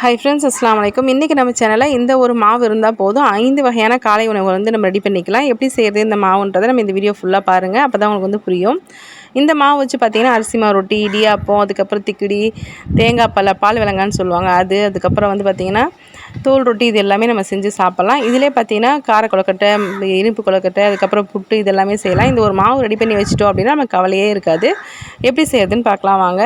Hi friends, அஸ்ஸலாமு அலைக்கும். இன்றைக்கி நம்ம சேனலில் இந்த ஒரு மாவு இருந்தால் போதும் 5 வகையான காலை உணவுகள் நம்ம ரெடி பண்ணிக்கலாம். எப்படி செய்கிறது இந்த மாவுன்றதை நம்ம இந்த வீடியோ ஃபுல்லாக பாருங்கள். அப்போ தான் உங்களுக்கு புரியும். இந்த மாவு வச்சு பார்த்திங்கன்னா அரிசி மாவு ரொட்டி, இடியாப்பம், அதுக்கப்புறம் திக்கிடி, தேங்காய் பால் விலங்கான்னு சொல்லுவாங்க அதுக்கப்புறம் பார்த்திங்கன்னா தோல் ரொட்டி, இது எல்லாமே நம்ம செஞ்சு சாப்பிட்லாம். இதிலே பார்த்திங்கன்னா கார கொழுக்கட்டை, இனிப்பு கொழுக்கட்டை, அதுக்கப்புறம் புட்டு, இது எல்லாமே செய்யலாம். இந்த ஒரு மாவு ரெடி பண்ணி வச்சிட்டோம் அப்படின்னா நமக்கு கவலையே இருக்காது. எப்படி செய்கிறதுன்னு பார்க்கலாம் வாங்க.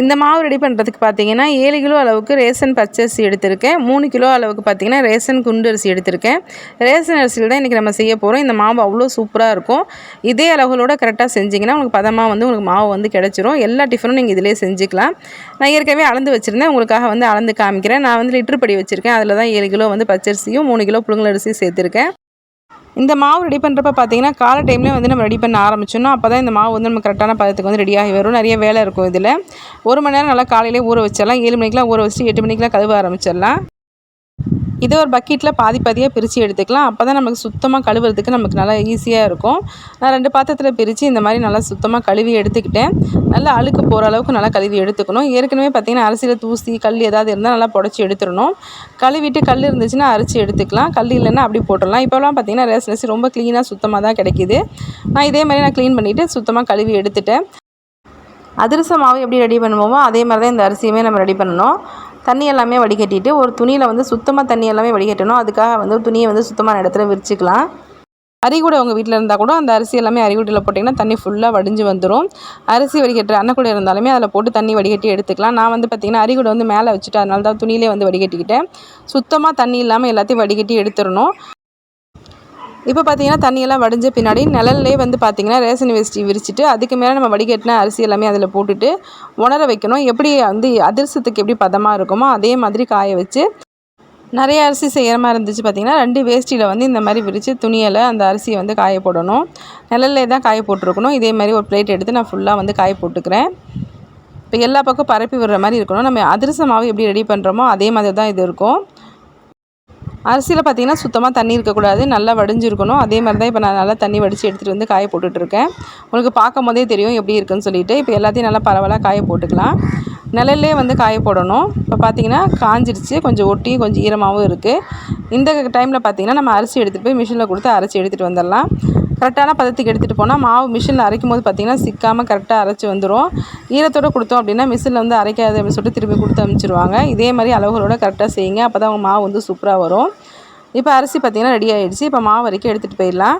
இந்த மாவு ரெடி பண்ணுறதுக்கு பார்த்திங்கன்னா 7 கிலோ அளவுக்கு ரேஷன் பச்சரிசி எடுத்திருக்கேன். 3 கிலோ அளவுக்கு பார்த்திங்கன்னா ரேஷன் குண்டு அரிசி எடுத்திருக்கேன். ரேஷன் அரிசியில் தான் இன்றைக்கி நம்ம செய்ய போகிறோம். இந்த மாவு அவ்வளோ சூப்பராக இருக்கும். இதே அளவுகளோட கரெக்டாக செஞ்சிங்கன்னா உங்களுக்கு பதமாக உங்களுக்கு மாவு கிடச்சிரும். எல்லா டிஃபனும் நீங்கள் இதிலே செஞ்சுக்கலாம். நான் ஏற்கனவே அளந்து வச்சுருந்தேன், உங்களுக்காக அளந்து காமிக்கிறேன். நான் லிட்டர் படி வச்சுருக்கேன். அதில் தான் 7 கிலோ பச்சரிசியும் 3 கிலோ புழுங்கல் அரிசியும் சேர்த்துருக்கேன். இந்த மாவு ரெடி பண்ணுறப்ப பார்த்திங்கன்னா காலை டைம்லேயே நம்ம ரெடி பண்ண ஆரம்பிச்சோன்னா அப்போ தான் இந்த மாவு நம்ம கரெக்டான பதத்துக்கு ரெடியாகி வரும். நிறைய வேலை இருக்கும் இதில். 1 மணி நேரம் நல்லா காலையிலே ஊற வச்சிடலாம். 7 மணிக்கெலாம் ஊற வச்சுட்டு 8 மணிக்கெலாம் கழுவ ஆரம்பிச்சிடலாம். இதை ஒரு பக்கெட்டில் பாதியாக பிரித்து எடுத்துக்கலாம். அப்போ தான் நமக்கு சுத்தமாக கழுவுறதுக்கு நமக்கு நல்லா ஈஸியாக இருக்கும். நான் 2 பாத்திரத்தில் பிரித்து இந்த மாதிரி நல்லா சுத்தமாக கழுவி எடுத்துக்கிட்டேன். நல்லா அழுக்கு போகிற அளவுக்கு நல்லா கழுவி எடுத்துக்கணும். ஏற்கனவே பார்த்திங்கன்னா அரிசியில் தூசி கல் ஏதாவது இருந்தால் நல்லா புடச்சி எடுத்துடணும். கழுவிட்டு கல் இருந்துச்சுன்னா அரிசி எடுத்துக்கலாம். கல் இல்லைன்னா அப்படி போட்டுடலாம். இப்போலாம் பார்த்திங்கன்னா ரேஷன் அரிசி ரொம்ப க்ளீனாக சுத்தமாக தான் கிடைக்கிது. நான் இதே மாதிரி நான் க்ளீன் பண்ணிவிட்டு சுத்தமாக கழுவி எடுத்துட்டேன். அதிரச மாவு எப்படி ரெடி பண்ணுவோமோ அதே மாதிரி தான் இந்த அரிசியுமே நம்ம ரெடி பண்ணணும். தண்ணி எல்லாமே வடிகட்டிட்டு ஒரு துணியில் சுத்தமாக தண்ணி எல்லாமே வடிகட்டணும். அதுக்காக துணியை சுத்தமான இடத்துல விரிச்சிக்கலாம். அரிகூடை உங்கள் வீட்டில் இருந்தால் கூட அந்த அரிசி எல்லாமே அரிகூடையில் போட்டிங்கன்னா தண்ணி ஃபுல்லாக வடிஞ்சு வந்துடும். அரிசி வடிகட்டுற அன்னக்கூடை இருந்தாலுமே அதில் போட்டு தண்ணி வடிகட்டி எடுத்துக்கலாம். நான் பார்த்திங்கன்னா அரிகூடை மேலே வச்சுட்டு அதனால தான் துணியிலே வடிகட்டிக்கிட்டேன். சுத்தமாக தண்ணி இல்லாமல் எல்லாத்தையும் வடிகட்டி எடுத்துடணும். இப்போ பார்த்திங்கன்னா தண்ணியெல்லாம் வடிஞ்ச பின்னாடி நிழல்லே பார்த்திங்கன்னா ரேஷன் வேஷ்டி விரிச்சிட்டு அதுக்கு மேலே நம்ம வடிகட்டின அரிசி எல்லாமே அதில் போட்டுட்டு உணர வைக்கணும். எப்படி அதிரசத்துக்கு எப்படி பதமாக இருக்குமோ அதே மாதிரி காய வச்சு நிறைய அரிசி செய்கிற மாதிரி இருந்துச்சு. பார்த்திங்கன்னா 2 வேஷ்டியில் இந்த மாதிரி விரித்து துணியில் அந்த அரிசியை காய போடணும். நிழல்லே தான் காய போட்டிருக்கணும். இதே மாதிரி ஒரு பிளேட் எடுத்து நான் ஃபுல்லாக காய போட்டுக்கிறேன். இப்போ எல்லா பக்கம் பரப்பி விடுற மாதிரி இருக்கணும். நம்ம அதிரச மாவு எப்படி ரெடி பண்ணுறோமோ அதே மாதிரி தான் இது இருக்கும். அரிசியில் பார்த்திங்கன்னா சுத்தமாக தண்ணி இருக்கக்கூடாது, நல்லா வடிஞ்சிருக்கணும். அதே மாதிரி தான் இப்போ நான் நல்லா தண்ணி வடித்து எடுத்துகிட்டு காய போட்டுட்ருக்கேன். உங்களுக்கு பார்க்கும் போதே தெரியும் எப்படி இருக்குன்னு சொல்லிட்டு. இப்போ எல்லாத்தையும் நல்லா பரவலாக காய போட்டுக்கலாம். நிழல்லே காய போடணும். இப்போ பார்த்திங்கன்னா காஞ்சிருச்சு, கொஞ்சம் ஒட்டி கொஞ்சம் ஈரமாகவும் இருக்குது. இந்த டைமில் பார்த்திங்கன்னா நம்ம அரிசி எடுத்துகிட்டு போய் மிஷினில் கொடுத்து அரைச்சி எடுத்துகிட்டு வந்துடலாம். கரெக்டான பதத்துக்கு எடுத்துகிட்டு போனால் மாவு மிஷினில் அரைக்கும் போது பார்த்திங்கன்னா சிக்காமல் கரெக்டாக அரைச்சி வந்துடும். ஈரத்தோடு கொடுத்தோம் அப்படின்னா மிஷினில் அரைக்காது அப்படின்னு சொல்லிட்டு திரும்பி கொடுத்து அனுப்பிச்சிருவாங்க. இதே மாதிரி அளவுகளோடு கரெக்டாக செய்யுங்க. அப்போ தான் அவங்க மாவு சூப்பராக வரும். இப்போ அரிசி பார்த்திங்கன்னா ரெடி ஆகிடுச்சு. இப்போ மாவு வரைக்கும் எடுத்துகிட்டு போயிடலாம்.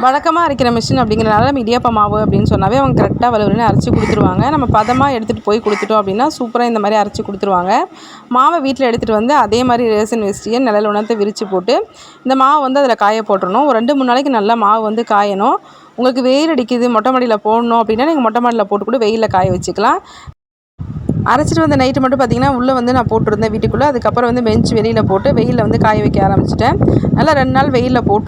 வழக்கமாக அரைக்கிற மிஷின் அப்படிங்கிறனால நம்ம இடியாப்ப மாவு அப்படின்னு சொன்னாவே அவங்க கரெக்டாக வலுவலுன்னு அரைச்சி கொடுத்துருவாங்க. நம்ம பதமாக எடுத்துகிட்டு போய் கொடுத்துட்டோம் அப்படின்னா சூப்பராக இந்த மாதிரி அரைச்சி கொடுத்துருவாங்க. மாவை வீட்டில் எடுத்துகிட்டு அதே மாதிரி ரேஷன் வேஷ்டியை நிழல் உணர்த்தை விரித்து போட்டு இந்த மாவு அதில் காய போட்டுறணும். ஒரு 2-3 நாளைக்கு நல்லா மாவு காயணும். உங்களுக்கு வெயில் அடிக்குது, மொட்டை மாடியில் போடணும் அப்படின்னா நீங்கள் மொட்டை மாடியில் போட்டு கூட வெயிலில் காய வச்சுக்கலாம். அரைச்சிட்டு வந்த நைட்டு மட்டும் பார்த்திங்கன்னா உள்ளே நான் போட்டிருந்தேன் வீட்டுக்குள்ளே. அதுக்கப்புறம் பெஞ்ச் வெளியில் போட்டு வெயிலில் காய வைக்க ஆரம்பிச்சிட்டேன். நல்லா 2 நாள் வெயிலில் போட்டு